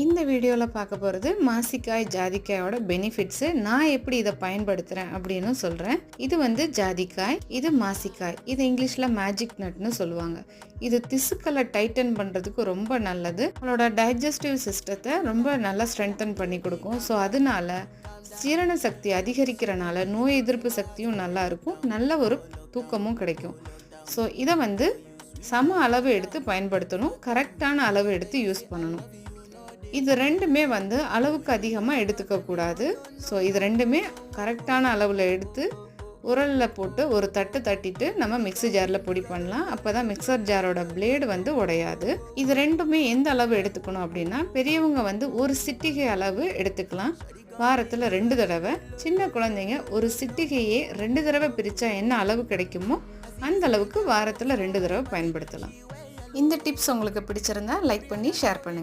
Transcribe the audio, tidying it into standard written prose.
இந்த வீடியோவில் பார்க்க போகிறது மாசிக்காய் ஜாதிக்காயோட பெனிஃபிட்ஸு. நான் எப்படி இதை பயன்படுத்துகிறேன் அப்படின்னு சொல்கிறேன். இது வந்து ஜாதிக்காய், இது மாசிக்காய், இது இங்கிலீஷில் மேஜிக் நட்னு சொல்லுவாங்க. இது திசுக்களை டைட்டன் பண்ணுறதுக்கு ரொம்ப நல்லது. நம்மளோட டைஜஸ்டிவ் சிஸ்டத்தை ரொம்ப நல்லா ஸ்ட்ரென்தன் பண்ணி கொடுக்கும். ஸோ அதனால ஜீரண சக்தி அதிகரிக்கிறனால நோய் எதிர்ப்பு சக்தியும் நல்லா இருக்கும், நல்ல ஒரு தூக்கமும் கிடைக்கும். ஸோ இதை வந்து சம அளவு எடுத்து பயன்படுத்தணும், கரெக்டான அளவு எடுத்து யூஸ் பண்ணணும். இது ரெண்டுமே வந்து அளவுக்கு அதிகமாக எடுத்துக்கக்கூடாது. ஸோ இது ரெண்டுமே கரெக்டான அளவில் எடுத்து உரலில் போட்டு ஒரு தட்டு தட்டிட்டு நம்ம மிக்ஸி ஜாரில் பொடி பண்ணலாம். அப்போ தான் மிக்சர் ஜாரோட பிளேடு வந்து உடையாது. இது ரெண்டுமே எந்த அளவு எடுத்துக்கணும் அப்படின்னா, பெரியவங்க வந்து ஒரு சிட்டிகை அளவு எடுத்துக்கலாம், வாரத்தில் 2 தடவை. சின்ன குழந்தைங்க ஒரு சிட்டிகையே 2 தடவை பிரித்தா என்ன அளவு கிடைக்குமோ அந்த அளவுக்கு வாரத்தில் 2 தடவை பயன்படுத்தலாம். இந்த டிப்ஸ் உங்களுக்கு பிடிச்சிருந்தா லைக் பண்ணி ஷேர் பண்ணுங்கள்.